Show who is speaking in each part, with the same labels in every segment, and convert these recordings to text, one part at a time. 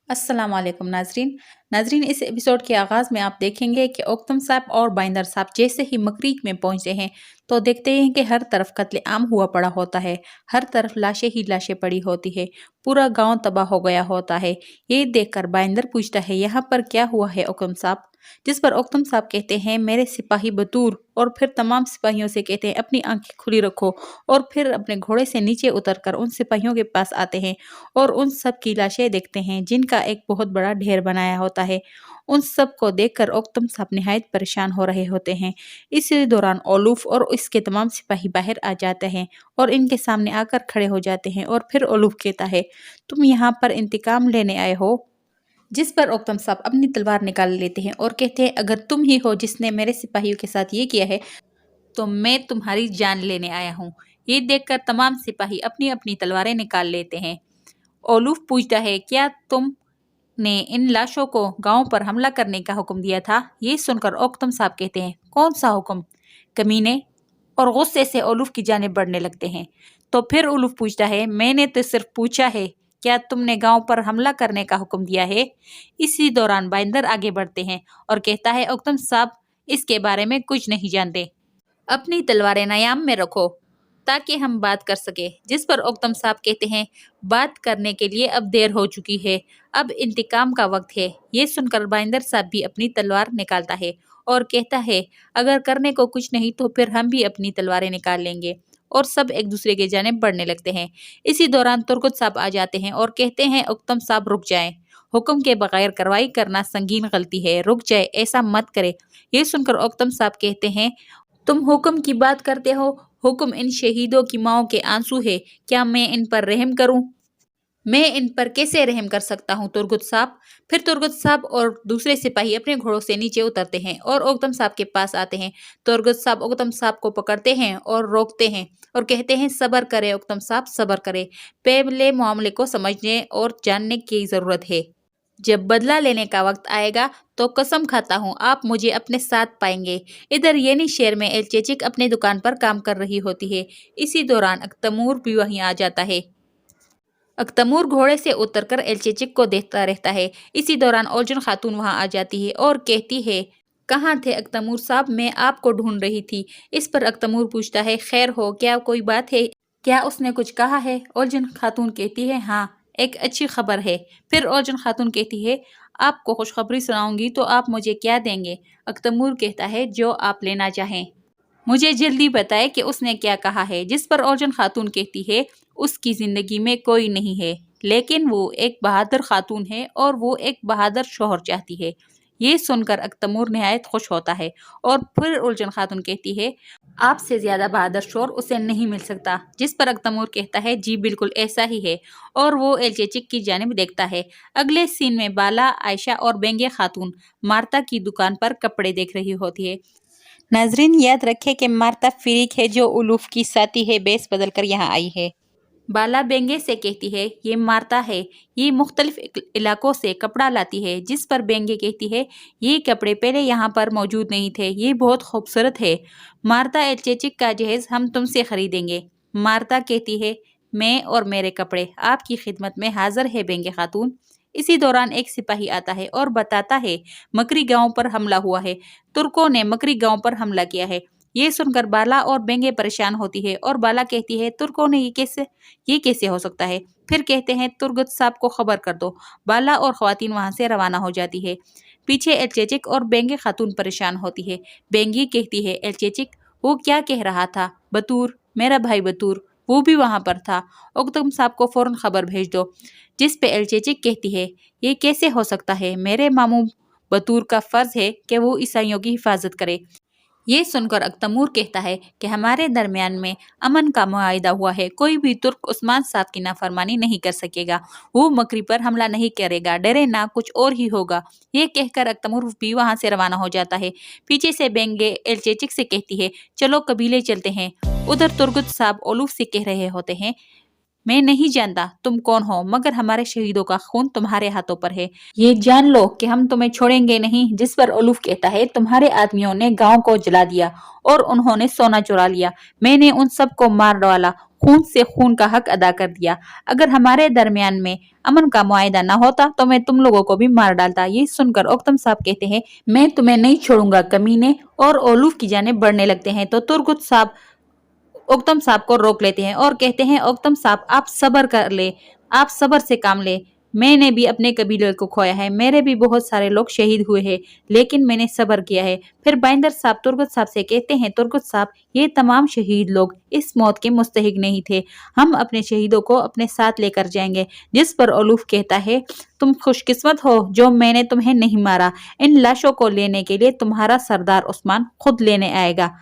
Speaker 1: अस्सलाम वालेकुम नाजरीन इस एपिसोड के आगाज़ में आप देखेंगे कि ओक्तम साहब और बाइंदर साहब जैसे ही मकरीक में पहुंचते हैं तो देखते हैं कि हर तरफ कत्ले आम हुआ पड़ा होता है। हर तरफ लाशें ही लाशें पड़ी होती है। पूरा गांव तबाह हो गया होता है। ये देखकर बाइंदर पूछता है, यहाँ पर क्या हुआ है ओक्तम साहब? जिस पर ओक्तम साहब कहते हैं, मेरे सिपाही बतूर, और फिर तमाम सिपाहियों से कहते हैं अपनी आंखें खुली रखो, और फिर अपने घोड़े से नीचे उतरकर उन सिपाहियों के पास आते हैं और उन सब की लाशें देखते हैं जिनका एक बहुत बड़ा ढेर बनाया होता है। उन सब को देखकर ओक्तम साहब निहायत परेशान हो रहे होते हैं। इसी दौरान ओलूफ और इसके तमाम सिपाही बाहर आ जाते हैं और इनके सामने आकर खड़े हो जाते हैं और फिर ओलूफ कहता है, तुम यहाँ पर इंतकाम लेने आए हो? जिस पर ओक्तम साहब अपनी तलवार निकाल लेते हैं और कहते हैं, अगर तुम ही हो जिसने मेरे सिपाहियों के साथ ये किया है तो मैं तुम्हारी जान लेने आया हूँ। ये देखकर तमाम सिपाही अपनी अपनी तलवारें निकाल लेते हैं। ओलूफ पूछता है, क्या तुमने इन लाशों को गांव पर हमला करने का हुक्म दिया था? ये सुनकर ओक्तम साहब कहते हैं, कौन सा हुक्म, कमीने? और गुस्से से ओलूफ की जानेब बढ़ने लगते हैं। तो फिर ओलूफ पूछता है, मैंने तो सिर्फ पूछा है, क्या तुमने गांव पर हमला करने का हुक्म दिया है? इसी दौरान बाइंदर आगे बढ़ते हैं और कहता है, ओक्तम साहब इसके बारे में कुछ नहीं जानते, अपनी तलवारें नायाम में रखो ताकि हम बात कर सके। जिस पर ओक्तम साहब कहते हैं, बात करने के लिए अब देर हो चुकी है, अब इंतकाम का वक्त है। ये सुनकर बाइंदर साहब भी अपनी तलवार निकालता है और कहता है, अगर करने को कुछ नहीं तो फिर हम भी अपनी तलवारें निकाल लेंगे, और सब एक दूसरे के जानिब बढ़ने लगते हैं। इसी दौरान तुर्गुत साहब आ जाते हैं और कहते हैं, ओक्तम साहब रुक जाएं, हुक्म के बगैर कार्रवाई करना संगीन गलती है, रुक जाए, ऐसा मत करे। ये सुनकर ओक्तम साहब कहते हैं, तुम हुक्म की बात करते हो, हुक्म इन शहीदों की माओं के आंसू है, क्या मैं इन पर रहम करूं? मैं इन पर कैसे रहम कर सकता हूं तुर्गुत साहब? फिर तुर्गुत साहब और दूसरे सिपाही अपने घोड़ों से नीचे उतरते हैं और ओक्तम साहब के पास आते हैं। तुर्गुत साहब ओक्तम साहब को पकड़ते हैं और रोकते हैं और कहते हैं, सब्र करें ओक्तम साहब, सब्र करें, पहले मामले को समझने और जानने की जरूरत है। जब बदला लेने का वक्त आएगा तो कसम खाता हूँ आप मुझे अपने साथ पाएंगे। इधर येनी शहर में एलचेचिक अपनी दुकान पर काम कर रही होती है। इसी दौरान अख्तमूर भी वहीं आ जाता है। अख्तमूर घोड़े से उतरकर एलचेचिक को देखता रहता है। इसी दौरान ओल्जन खातून वहां आ जाती है और कहती है, कहाँ थे अख्तमूर साहब, मैं आपको ढूंढ रही थी। इस पर अख्तमूर पूछता है, खैर हो, क्या कोई बात है, क्या उसने कुछ कहा है? ओल्जन खातून कहती है, हाँ, एक अच्छी खबर है। फिर ओल्जन खातून कहती है, आपको खुशखबरी सुनाऊंगी तो आप मुझे क्या देंगे? अख्तमूर कहता है, जो आप लेना चाहें, मुझे जल्दी बताए कि उसने क्या कहा है। जिस पर ओल्जन खातून कहती है, उसकी जिंदगी में कोई नहीं है, लेकिन वो एक बहादुर खातून है और वो एक बहादुर शोहर चाहती है। ये सुनकर अख्तमूर निहायत खुश होता है और फिर उलझन खातून कहती है, आपसे ज्यादा बहादुर शोहर उसे नहीं मिल सकता। जिस पर अख्तमूर कहता है, जी बिल्कुल ऐसा ही है, और वो एलचेचिक की जानिब देखता है। अगले सीन में बाला, आयशा और बेंगे खातून मार्ता की दुकान पर कपड़े देख रही होती है। नाजरीन याद रखें कि मार्ता फरीक है जो उलूफ की साथी है, बेस बदल कर यहाँ आई है। बाला बेंगे से कहती है, ये मार्ता है, ये मुख्तलिफ इलाकों से कपड़ा लाती है। जिस पर बेंगे कहती है, ये कपड़े पहले यहाँ पर मौजूद नहीं थे, ये बहुत खूबसूरत है। मार्ता एलचेचिक का जहेज हम तुमसे खरीदेंगे। मार्ता कहती है, मैं और मेरे कपड़े आपकी खिदमत में हाजिर है बेंगे खातून। इसी दौरान एक सिपाही आता है और बताता है, मकरी गांव पर हमला हुआ है, तुर्कों ने मकरी गांव पर हमला किया है। ये सुनकर बाला और बेंगे परेशान होती है और बाला कहती है, तुर्कों ने ये कैसे हो सकता है? फिर कहते हैं, तुर्गत साहब को खबर कर दो। बाला और खवातीन वहां से रवाना हो जाती है। पीछे एलचेचिक और बेंगे खातून परेशान होती है। बेंगी कहती है, एलचेचिक वो क्या कह रहा था? बतूर, मेरा भाई बतूर, वो भी वहां पर था, ओक्तम साहब को फौरन खबर भेज दो। जिस पे एलचेचिक कहती है, ये कैसे हो सकता है? मेरे मामू बतूर का फर्ज है कि वो ईसाइयों की हिफाजत करे। ये सुनकर अख्तमूर कहता है कि हमारे दरमियान में अमन का मुआहिदा हुआ है, कोई भी तुर्क उस्मान साहब की नाफरमानी नहीं कर सकेगा, वो मकरी पर हमला नहीं करेगा, डरे ना, कुछ और ही होगा। ये कहकर अख्तमूर भी वहां से रवाना हो जाता है। पीछे से बेंगे एलचेचिक से कहती है, चलो कबीले चलते हैं। उधर तुर्गुत साहब ओलूफ से कह रहे होते हैं, मैं नहीं जानता तुम कौन हो, मगर हमारे शहीदों का खून तुम्हारे हाथों पर है, ये जान लो कि हम तुम्हें छोड़ेंगे नहीं। जिस पर उलूफ कहता है, तुम्हारे आदमियों ने गांव को जला दिया और उन्होंने सोना चुरा लिया, मैंने उन सब को मार डाला, खून से खून का हक अदा कर दिया। अगर हमारे दरमियान में अमन का मुआहिदा न होता तो मैं तुम लोगों को भी मार डालता। ये सुनकर ओक्तम साहब कहते हैं, मैं तुम्हें नहीं छोड़ूंगा कमीने, और ओलूफ की जानिब बढ़ने लगते हैं तो तुर्गुत साहब ओक्तम साहब को रोक लेते हैं और कहते हैं, ओक्तम साहब आप सब्र कर ले, आप सब्र से काम ले। मैंने भी अपने कबीले को खोया है, मेरे भी बहुत सारे लोग शहीद हुए हैं, लेकिन मैंने सब्र किया है। फिर बाइंदर साहब तुर्गुत साहब से कहते हैं, तुर्गुत साहब ये तमाम शहीद लोग इस मौत के मुस्तहिक नहीं थे, हम अपने शहीदों को अपने साथ लेकर जाएंगे। जिस पर ओलूफ कहता है, तुम खुशकिस्मत हो जो मैंने तुम्हें नहीं मारा, इन लाशों को लेने के लिए तुम्हारा सरदार उस्मान खुद लेने आएगा।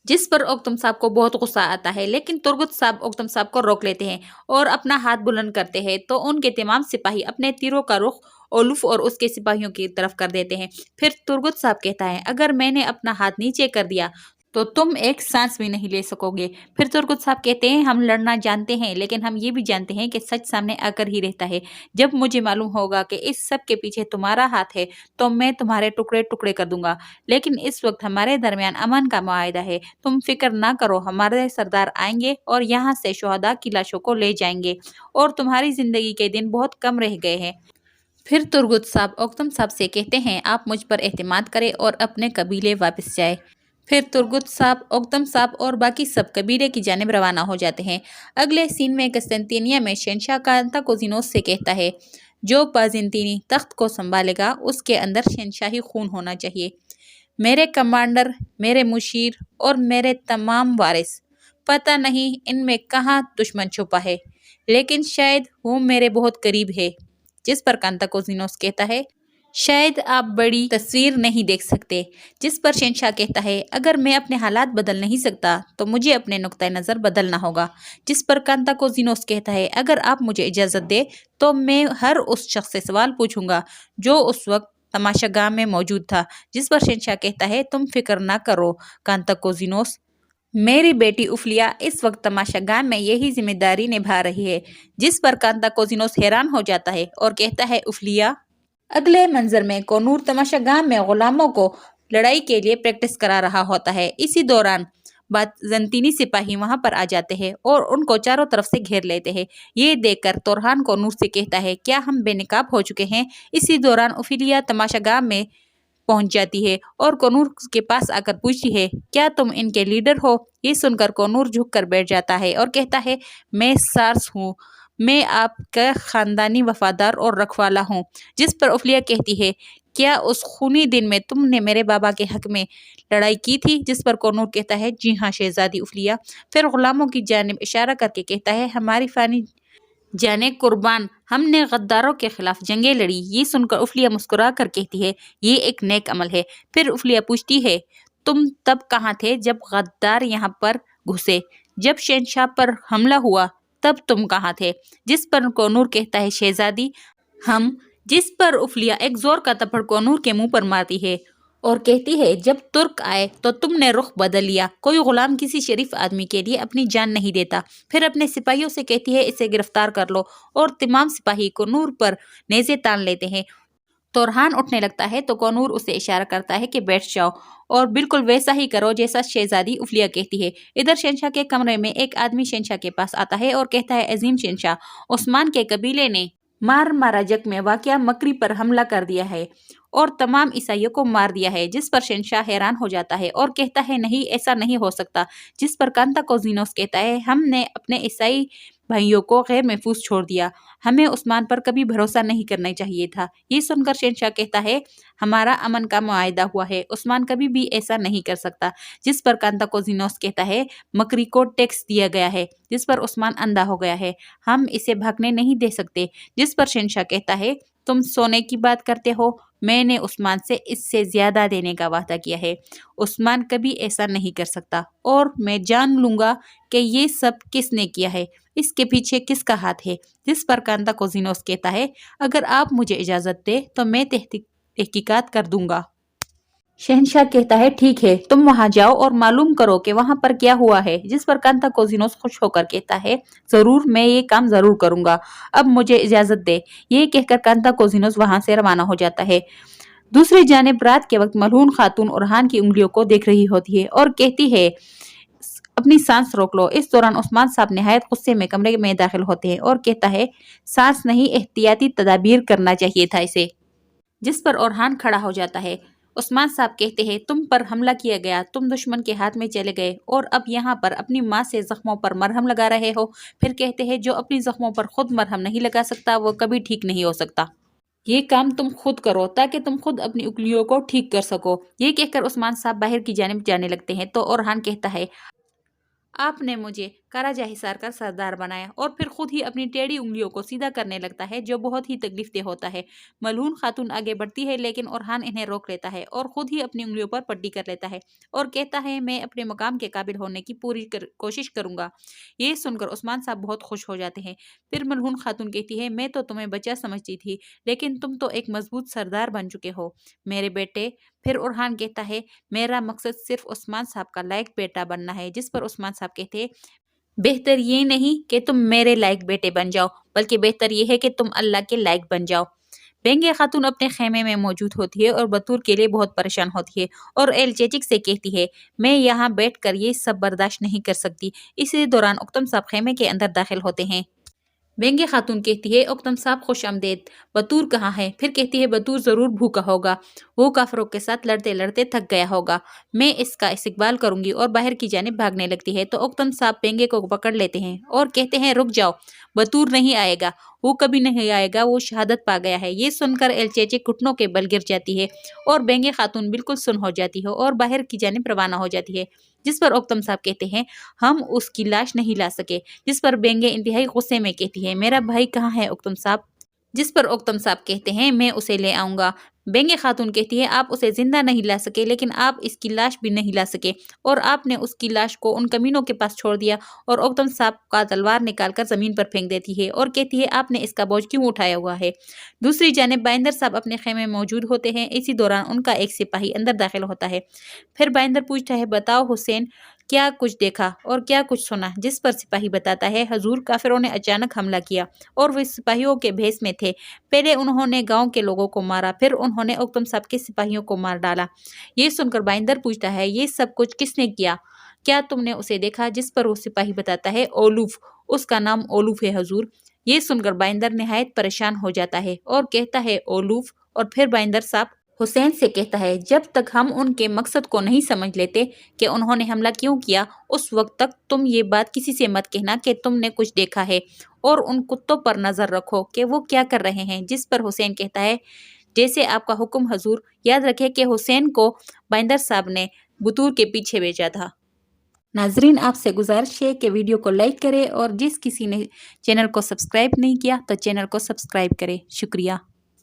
Speaker 1: जिस पर ओक्तम साहब को बहुत गुस्सा आता है, लेकिन तुर्गुत साहब ओक्तम साहब को रोक लेते हैं और अपना हाथ बुलंद करते हैं तो उनके तमाम सिपाही अपने तीरों का रुख ओलूफ और उसके सिपाहियों की तरफ कर देते हैं। फिर तुर्गुत साहब कहता है, अगर मैंने अपना हाथ नीचे कर दिया तो तुम एक सांस भी नहीं ले सकोगे। फिर तुर्गुत साहब कहते हैं, हम लड़ना जानते हैं, लेकिन हम ये भी जानते हैं कि सच सामने आकर ही रहता है। जब मुझे मालूम होगा कि इस सब के पीछे तुम्हारा हाथ है तो मैं तुम्हारे टुकड़े टुकड़े कर दूंगा, लेकिन इस वक्त हमारे दरमियान अमन का मुआहिदा है। तुम फिक्र ना करो, हमारे सरदार आएंगे और यहाँ से शुहदा की लाशों को ले जाएंगे और तुम्हारी जिंदगी के दिन बहुत कम रह गए हैं। फिर तुर्गुत साहब ओक्तम साहब से कहते हैं, आप मुझ पर एतमाद करें और अपने कबीले वापस जाए। फिर तुर्गुत साहब ओक्तम साहब और बाकी सब कबीले की जानिब रवाना हो जाते हैं। अगले सीन में कस्तंतिनिया में शहंशाह कांताकोजिनोस से कहता है, जो बाजिंतीनी तख्त को संभालेगा उसके अंदर शहंशाही खून होना चाहिए। मेरे कमांडर, मेरे मुशीर और मेरे तमाम वारिस, पता नहीं इनमें कहाँ दुश्मन छुपा है, लेकिन शायद वो मेरे बहुत करीब है। जिस पर कांताकोजिनोस कहता है, शायद आप बड़ी तस्वीर नहीं देख सकते। जिस पर शहंशाह कहता है, अगर मैं अपने हालात बदल नहीं सकता तो मुझे अपने नुक्ता नज़र बदलना होगा। जिस पर कांताकोजिनोस कहता है, अगर आप मुझे इजाज़त दे तो मैं हर उस शख्स से सवाल पूछूंगा जो उस वक्त तमाशागाह में मौजूद था। जिस पर शहंशाह कहता है, तुम फिक्र ना करो कांताकोजिनोस, मेरी बेटी उफलिया इस वक्त तमाशागाह में यही जिम्मेदारी निभा रही है। जिस पर कांताकोजिनोस हैरान हो जाता है और कहता है, उफलिया? अगले मंजर में कोनूर तमाशागाह में गुलामों को लड़ाई के लिए प्रैक्टिस करा रहा होता है। इसी दौरान बाज़ंतीनी सिपाही वहां पर आ जाते हैं और उनको चारों तरफ से घेर लेते हैं। ये देखकर तोरहान कोनूर से कहता है, क्या हम बेनकाब हो चुके हैं? इसी दौरान उफिलिया तमाशागाह में पहुंच जाती है और कोनूर के पास आकर पूछती है, क्या तुम इनके लीडर हो? ये सुनकर कोनूर झुक कर बैठ जाता है और कहता है, मैं सार्स हूँ, मैं आपका खानदानी वफादार और रखवाला हूँ। जिस पर उफलिया कहती है, क्या उस खूनी दिन में तुमने मेरे बाबा के हक में लड़ाई की थी? जिस पर कोनूर कहता है, जी हाँ शहजादी उफलिया। फिर गुलामों की जानिब इशारा करके कहता है, हमारी फानी जाने कुर्बान, हमने गद्दारों के खिलाफ जंगें लड़ी। ये सुनकर उफलिया मुस्कुरा कर कहती है, ये एक नेक अमल है। फिर उफलिया पूछती है, तुम तब कहाँ थे जब गद्दार यहाँ पर घुसे? जब शहंशाह पर हमला हुआ तब तुम कहाँ थे? जिस पर कोनूर कहता है, शहजादी हम। जिस पर उफलिया एक जोर का थप्पड़ कोनूर के मुंह पर मारती है और कहती है, जब तुर्क आए तो तुमने रुख बदल लिया। कोई गुलाम किसी शरीफ आदमी के लिए अपनी जान नहीं देता। फिर अपने सिपाहियों से कहती है, इसे गिरफ्तार कर लो, और तमाम सिपाही कोनूर पर नेज़े तान लेते हैं। तोरहान उठने लगता है तो कोनूर उसे इशारा करता है कि बैठ जाओ और बिल्कुल वैसा ही करो जैसा शहजादी उफलिया कहती है। इधर शहंशाह के कमरे में एक आदमी शहंशाह के पास आता है और कहता है, अजीम शहंशाह, उस्मान के कबीले ने माराजक में वाक़या मकरी पर हमला कर दिया है और तमाम ईसाइयों को मार दिया है। जिस पर शहंशाह हैरान हो जाता है और कहता है, नहीं, ऐसा नहीं हो सकता। जिस पर कांताकोजिनोस कहता है, हमने अपने ईसाई भाइयों को गैर महफूज छोड़ दिया, हमें उस्मान पर कभी भरोसा नहीं करना चाहिए था। ये सुनकर शहंशाह कहता है, हमारा अमन का मुआहिदा हुआ है, उस्मान कभी भी ऐसा नहीं कर सकता। जिस पर कांताकोजिनोस कहता है, मकरी को टैक्स दिया गया है। जिस पर उस्मान अंधा हो गया है, हम इसे भागने नहीं दे सकते। जिस पर शहंशाह कहता है, तुम सोने की बात करते हो, मैंने उस्मान से इससे ज्यादा देने का वादा किया है। उस्मान कभी ऐसा नहीं कर सकता और मैं जान लूंगा कि ये सब किसने किया है, इसके पीछे किसका हाथ है। जिस पर कांताकोजिनोस कहता है, अगर आप मुझे इजाजत दे तो मैं तहकीकात कर दूंगा। शहंशाह कहता है, ठीक है, तुम वहां जाओ और मालूम करो कि वहां पर क्या हुआ है। जिस पर कांताकोजिनोस खुश होकर कहता है, जरूर, मैं ये काम जरूर करूंगा, अब मुझे इजाजत दे। ये कहकर कांताकोजिनोस वहां से रवाना हो जाता है। दूसरी जानिब रात के वक्त मलहून खातून उरहान की उंगलियों को देख रही होती है और कहती है, अपनी सांस रोक लो। इस दौरान उस्मान साहब निहायत गुस्से में कमरे में दाखिल होते हैं और कहता है, सांस नहीं, एहतियाती तदाबीर करना चाहिए था इसे। जिस पर ओरहान खड़ा हो जाता है। उस्मान साहब कहते हैं, तुम पर हमला किया गया, तुम दुश्मन के हाथ में चले गए और अब यहाँ पर अपनी माँ से जख्मों पर मरहम लगा रहे हो। फिर कहते हैं, जो अपनी जख्मों पर खुद मरहम नहीं लगा सकता वो कभी ठीक नहीं हो सकता। ये काम तुम खुद करो ताकि तुम खुद अपनी उंगलियों को ठीक कर सको। ये कहकर उस्मान साहब बाहर की जानिब जाने लगते हैं तो ओरहान कहता है, आपने मुझे कराजा हिसार का सरदार बनाया और फिर खुद ही अपनी टेढ़ी उंगलियों को सीधा करने लगता है, जो बहुत ही तकलीफदेह होता है। मलहून खातून आगे बढ़ती है लेकिन ओरहान इन्हें रोक लेता है और खुद ही अपनी उंगलियों पर पट्टी कर लेता है और कहता है, मैं अपने मकाम के काबिल होने की पूरी कोशिश करूंगा। ये सुनकर उस्मान साहब बहुत खुश हो जाते हैं। फिर मलहून खातून कहती है, मैं तो तुम्हें बच्चा समझती थी लेकिन तुम तो एक मजबूत सरदार बन चुके हो मेरे बेटे। फिर ओरहान कहता है, मेरा मकसद सिर्फ उस्मान साहब का लायक बेटा बनना है। जिस पर उस्मान साहब कहते हैं, बेहतर ये नहीं कि तुम मेरे लायक बेटे बन जाओ, बल्कि बेहतर ये है कि तुम अल्लाह के लायक बन जाओ। बेंगे खातून अपने खेमे में मौजूद होती है और बतूर के लिए बहुत परेशान होती है और एल चेचिक से कहती है, मैं यहाँ बैठकर ये सब बर्दाश्त नहीं कर सकती। इसी दौरान उक्तम साहब खेमे के अंदर दाखिल होते हैं। बेंगे खातून कहती है, उक्तम साहब खुश आमदेद, बतूर कहाँ है? फिर कहती है, बतूर ज़रूर भूखा होगा, वो काफरों के साथ लड़ते लड़ते थक गया होगा, मैं इसका इस्तकबाल करूंगी और बाहर की जानिब भागने लगती है तो उक्तम साहब बेंगे को पकड़ लेते हैं और कहते हैं, रुक जाओ, बतूर नहीं आएगा, वो कभी नहीं आएगा, वो शहादत पा गया है। ये सुनकर एलचेचे घुटनों के बल गिर जाती है और बेंगे खातून बिल्कुल सुन हो जाती है और बाहर की जानिब रवाना हो जाती है। जिस पर उक्तम साहब कहते हैं, हम उसकी लाश नहीं ला सके। जिस पर बेंगे इंतहाई गुस्से में कहती है, मेरा भाई कहाँ है उक्तम साहब? जिस पर उक्तम साहब कहते हैं, मैं उसे ले आऊंगा। बेंगे खातून कहती है, आप उसे जिंदा नहीं ला सके लेकिन आप इसकी लाश भी नहीं ला सके और आपने उसकी लाश को उन कमीनों के पास छोड़ दिया। और उक्तम साहब का तलवार निकालकर जमीन पर फेंक देती है और कहती है, आपने इसका बोझ क्यों उठाया हुआ है? दूसरी जानिब बाइंदर साहब अपने खेमे में मौजूद होते हैं। इसी दौरान उनका एक सिपाही अंदर दाखिल होता है। फिर बाइंदर पूछता है, बताओ हुसैन, क्या कुछ देखा और क्या कुछ सुना? जिस पर सिपाही बताता है, हजूर, काफिरों ने अचानक हमला किया और वे सिपाहियों के भेस में थे। पहले उन्होंने गांव के लोगों को मारा, फिर उन्होंने उक्तम साहब के सिपाहियों को मार डाला। ये सुनकर बाइंदर पूछता है, ये सब कुछ किसने किया? क्या तुमने उसे देखा? जिस पर वो सिपाही बताता है, ओलूफ, उसका नाम ओलूफ है हजूर। ये सुनकर बाइंदर निहायत परेशान हो जाता है और कहता है, ओलूफ? और फिर बाइंदर साहब हुसैन से कहता है, जब तक हम उनके मकसद को नहीं समझ लेते कि उन्होंने हमला क्यों किया, उस वक्त तक तुम ये बात किसी से मत कहना कि तुमने कुछ देखा है और उन कुत्तों पर नजर रखो कि वो क्या कर रहे हैं। जिस पर हुसैन कहता है, जैसे आपका हुक्म हजूर। याद रखें कि हुसैन को बाइंदर साहब ने बतूर के पीछे भेजा था। नाजरीन, आपसे गुजारिश है कि वीडियो को लाइक करें और जिस किसी ने चैनल को सब्सक्राइब नहीं किया तो चैनल को सब्सक्राइब करें। शुक्रिया।